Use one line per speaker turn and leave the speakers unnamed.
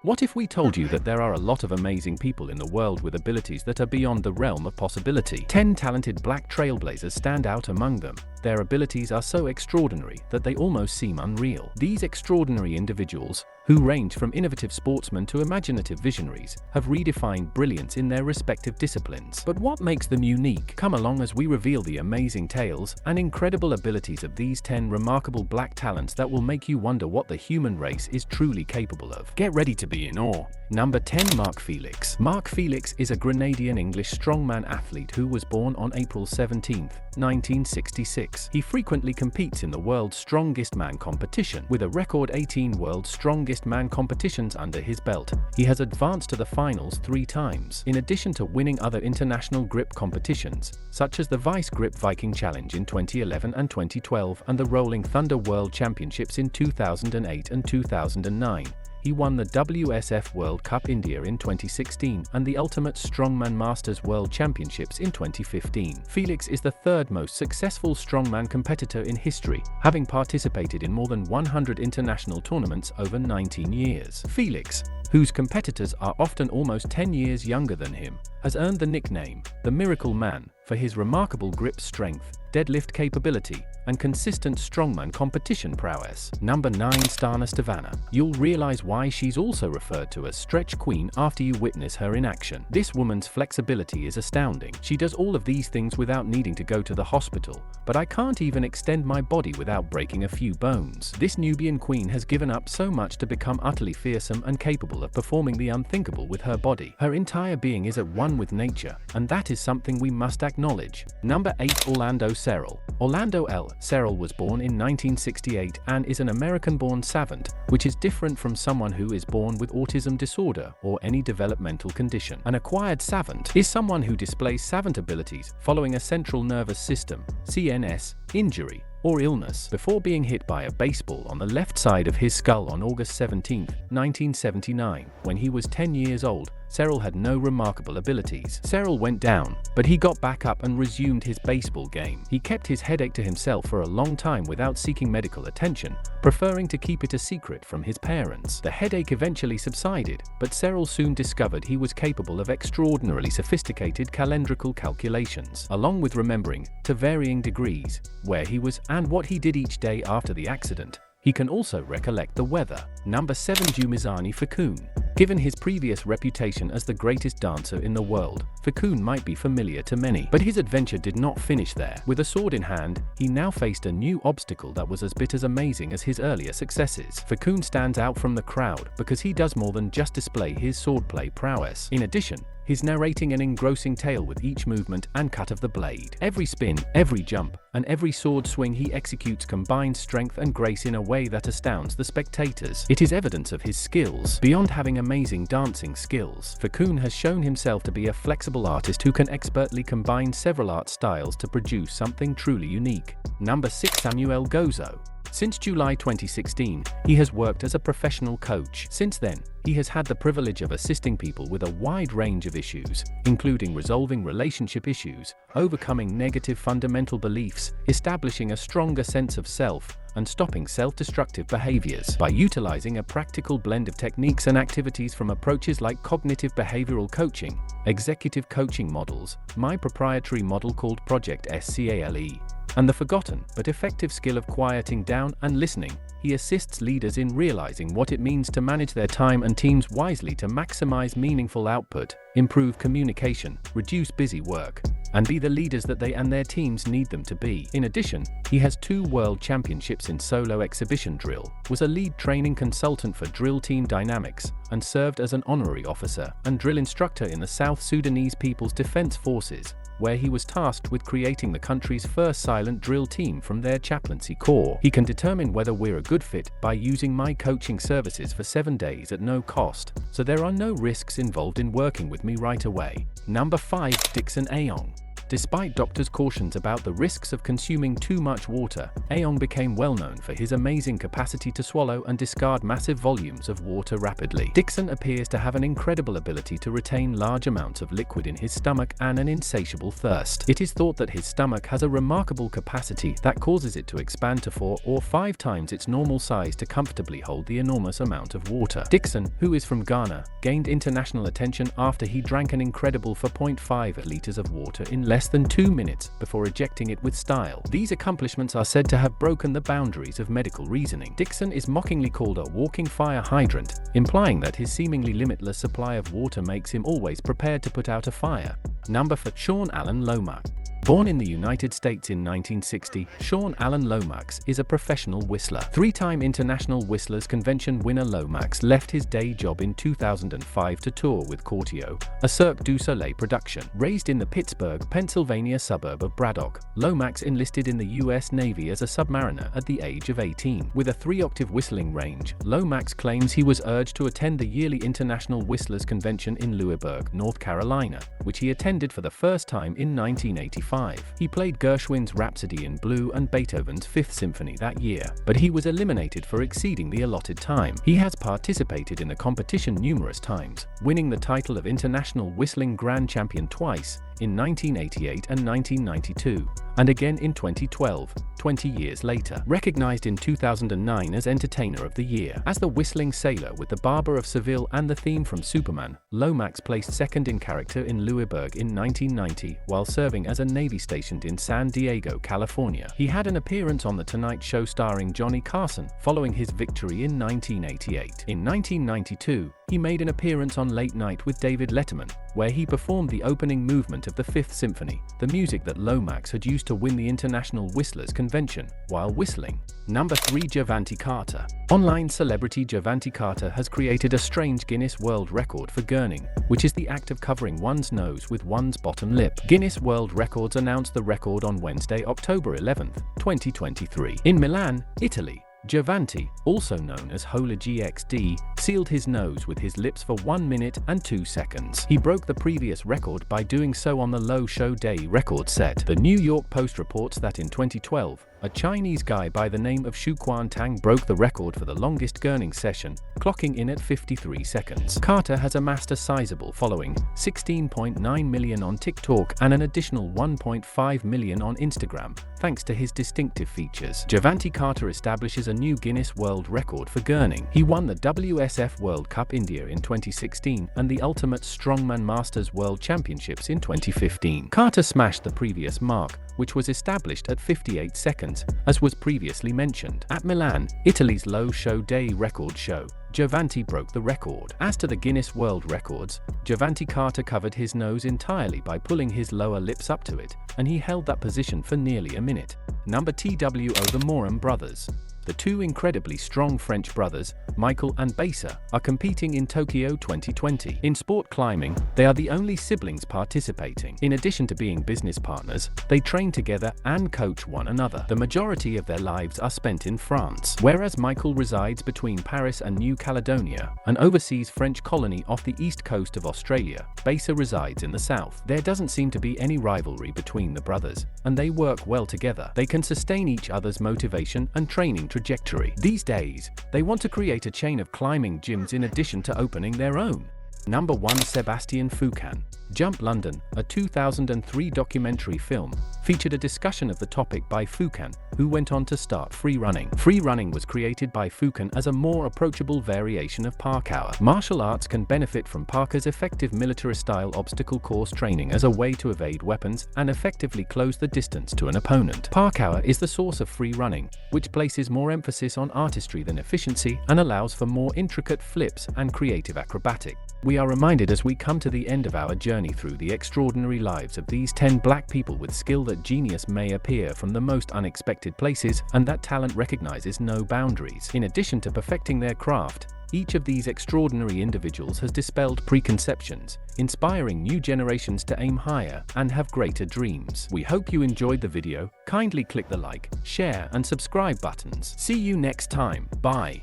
What if we told you that there are a lot of amazing people in the world with abilities that are beyond the realm of possibility? 10 talented black trailblazers stand out among them. Their abilities are so extraordinary that they almost seem unreal. These extraordinary individuals, who range from innovative sportsmen to imaginative visionaries, have redefined brilliance in their respective disciplines. But what makes them unique? Come along as we reveal the amazing tales and incredible abilities of these 10 remarkable black talents that will make you wonder what the human race is truly capable of. Get ready to be in awe. Number 10. Mark Felix. Mark Felix is a Grenadian English strongman athlete who was born on April 17, 1966. He frequently competes in the World's Strongest Man competition. With a record 18 World's Strongest Man competitions under his belt, he has advanced to the finals 3 times. In addition to winning other international grip competitions, such as the Vice Grip Viking Challenge in 2011 and 2012 and the Rolling Thunder World Championships in 2008 and 2009, he won the WSF World Cup India in 2016 and the Ultimate Strongman Masters World Championships in 2015. Felix is the 3rd most successful strongman competitor in history, having participated in more than 100 international tournaments over 19 years. Felix, whose competitors are often almost 10 years younger than him, has earned the nickname, the Miracle Man, for his remarkable grip strength, deadlift capability, and consistent strongman competition prowess. Number 9. Stana Stevana. You'll realize why she's also referred to as Stretch Queen after you witness her in action. This woman's flexibility is astounding. She does all of these things without needing to go to the hospital, but I can't even extend my body without breaking a few bones. This Nubian queen has given up so much to become utterly fearsome and capable of performing the unthinkable with her body. Her entire being is at one with nature, and that is something we must acknowledge. Number 8. Orlando Serrell. Orlando L. Serrell was born in 1968 and is an American-born savant, which is different from someone who is born with autism disorder or any developmental condition. An acquired savant is someone who displays savant abilities following a central nervous system (CNS) injury or illness. Before being hit by a baseball on the left side of his skull on August 17, 1979, when he was 10 years old, Serrell had no remarkable abilities. Serrell went down, but he got back up and resumed his baseball game. He kept his headache to himself for a long time without seeking medical attention, preferring to keep it a secret from his parents. The headache eventually subsided, but Serrell soon discovered he was capable of extraordinarily sophisticated calendrical calculations, along with remembering, to varying degrees, where he was and what he did each day after the accident. He can also recollect the weather. Number 7. Jumizani Fakun. Given his previous reputation as the greatest dancer in the world, Fakun might be familiar to many. But his adventure did not finish there. With a sword in hand, he now faced a new obstacle that was as bit as amazing as his earlier successes. Fakun stands out from the crowd because he does more than just display his swordplay prowess. In addition, he's narrating an engrossing tale with each movement and cut of the blade. Every spin, every jump, and every sword swing he executes combines strength and grace in a way that astounds the spectators. It is evidence of his skills. Beyond having amazing dancing skills, Fakun has shown himself to be a flexible artist who can expertly combine several art styles to produce something truly unique. Number 6. Samuel Gozo. Since July 2016, he has worked as a professional coach. Since then, he has had the privilege of assisting people with a wide range of issues, including resolving relationship issues, overcoming negative fundamental beliefs, establishing a stronger sense of self, and stopping self-destructive behaviors. By utilizing a practical blend of techniques and activities from approaches like cognitive behavioral coaching, executive coaching models, my proprietary model called Project SCALE, and the forgotten but effective skill of quieting down and listening, he assists leaders in realizing what it means to manage their time and teams wisely to maximize meaningful output, improve communication, reduce busy work, and be the leaders that they and their teams need them to be. In addition, he has 2 world championships in solo exhibition drill, was a lead training consultant for drill team dynamics, and served as an honorary officer and drill instructor in the South Sudanese People's Defense Forces, where he was tasked with creating the country's first silent drill team from their chaplaincy corps. He can determine whether we're a good fit by using my coaching services for 7 days at no cost, so there are no risks involved in working with me right away. Number 5. Dixon Ayong. Despite doctors' cautions about the risks of consuming too much water, Aong became well known for his amazing capacity to swallow and discard massive volumes of water rapidly. Dixon appears to have an incredible ability to retain large amounts of liquid in his stomach and an insatiable thirst. It is thought that his stomach has a remarkable capacity that causes it to expand to 4 or 5 times its normal size to comfortably hold the enormous amount of water. Dixon, who is from Ghana, gained international attention after he drank an incredible 4.5 liters of water in less than 2 minutes before ejecting it with style. These accomplishments are said to have broken the boundaries of medical reasoning. Dixon is mockingly called a walking fire hydrant, implying that his seemingly limitless supply of water makes him always prepared to put out a fire. Number 4. Sean Alan Lomax. Born in the United States in 1960, Sean Alan Lomax is a professional whistler. 3-time International Whistlers Convention winner Lomax left his day job in 2005 to tour with Corteo, a Cirque du Soleil production. Raised in the Pittsburgh, Pennsylvania suburb of Braddock, Lomax enlisted in the U.S. Navy as a submariner at the age of 18. With a 3-octave whistling range, Lomax claims he was urged to attend the yearly International Whistlers Convention in Louisburg, North Carolina, which he attended for the first time in 1985. He played Gershwin's Rhapsody in Blue and Beethoven's Fifth Symphony that year, but he was eliminated for exceeding the allotted time. He has participated in the competition numerous times, winning the title of International Whistling Grand Champion twice, in 1988 and 1992, and again in 2012, 20 years later. Recognized in 2009 as Entertainer of the Year. As the whistling sailor with the Barber of Seville and the theme from Superman, Lomax placed second in character in Louisburg in 1990 while serving as a Navy stationed in San Diego, California. He had an appearance on The Tonight Show starring Johnny Carson following his victory in 1988. In 1992, he made an appearance on Late Night with David Letterman, where he performed the opening movement of the Fifth Symphony, the music that Lomax had used to win the International Whistlers Convention, while whistling. Number 3. Gervonta Carter. Online celebrity Gervonta Carter has created a strange Guinness World Record for gurning, which is the act of covering one's nose with one's bottom lip. Guinness World Records announced the record on Wednesday, October 11, 2023. In Milan, Italy, Gervonta, also known as Hola GXD, sealed his nose with his lips for 1 minute and 2 seconds. He broke the previous record by doing so on the Low Show Day record set. The New York Post reports that in 2012, a Chinese guy by the name of Shu Quan Tang broke the record for the longest gurning session, clocking in at 53 seconds. Carter has amassed a sizable following, 16.9 million on TikTok and an additional 1.5 million on Instagram, thanks to his distinctive features. Gervonta Carter establishes a new Guinness World Record for gurning. He won the WSF World Cup India in 2016 and the Ultimate Strongman Masters World Championships in 2015. Carter smashed the previous mark, which was established at 58 seconds, as was previously mentioned. At Milan, Italy's Low Show Day record show, Gervonta broke the record. As to the Guinness World Records, Gervonta Carter covered his nose entirely by pulling his lower lips up to it, and he held that position for nearly a minute. Number 2. The Morin brothers. The two incredibly strong French brothers, Michael and Bessa, are competing in Tokyo 2020. In sport climbing, they are the only siblings participating. In addition to being business partners, they train together and coach one another. The majority of their lives are spent in France, whereas Michael resides between Paris and New Caledonia, an overseas French colony off the east coast of Australia. Bessa resides in the south. There doesn't seem to be any rivalry between the brothers, and they work well together. They can sustain each other's motivation and training trajectory. These days, they want to create a chain of climbing gyms in addition to opening their own. Number 1. Sebastian Foucan. Jump London, a 2003 documentary film, featured a discussion of the topic by Foucan, who went on to start free running. Free running was created by Foucan as a more approachable variation of parkour. Martial arts can benefit from Parker's effective military-style obstacle course training as a way to evade weapons and effectively close the distance to an opponent. Parkour is the source of free running, which places more emphasis on artistry than efficiency and allows for more intricate flips and creative acrobatics. We are reminded as we come to the end of our journey through the extraordinary lives of these 10 black people with skill that genius may appear from the most unexpected places and that talent recognizes no boundaries. In addition to perfecting their craft, each of these extraordinary individuals has dispelled preconceptions, inspiring new generations to aim higher and have greater dreams. We hope you enjoyed the video. Kindly click the like, share, and subscribe buttons. See you next time. Bye.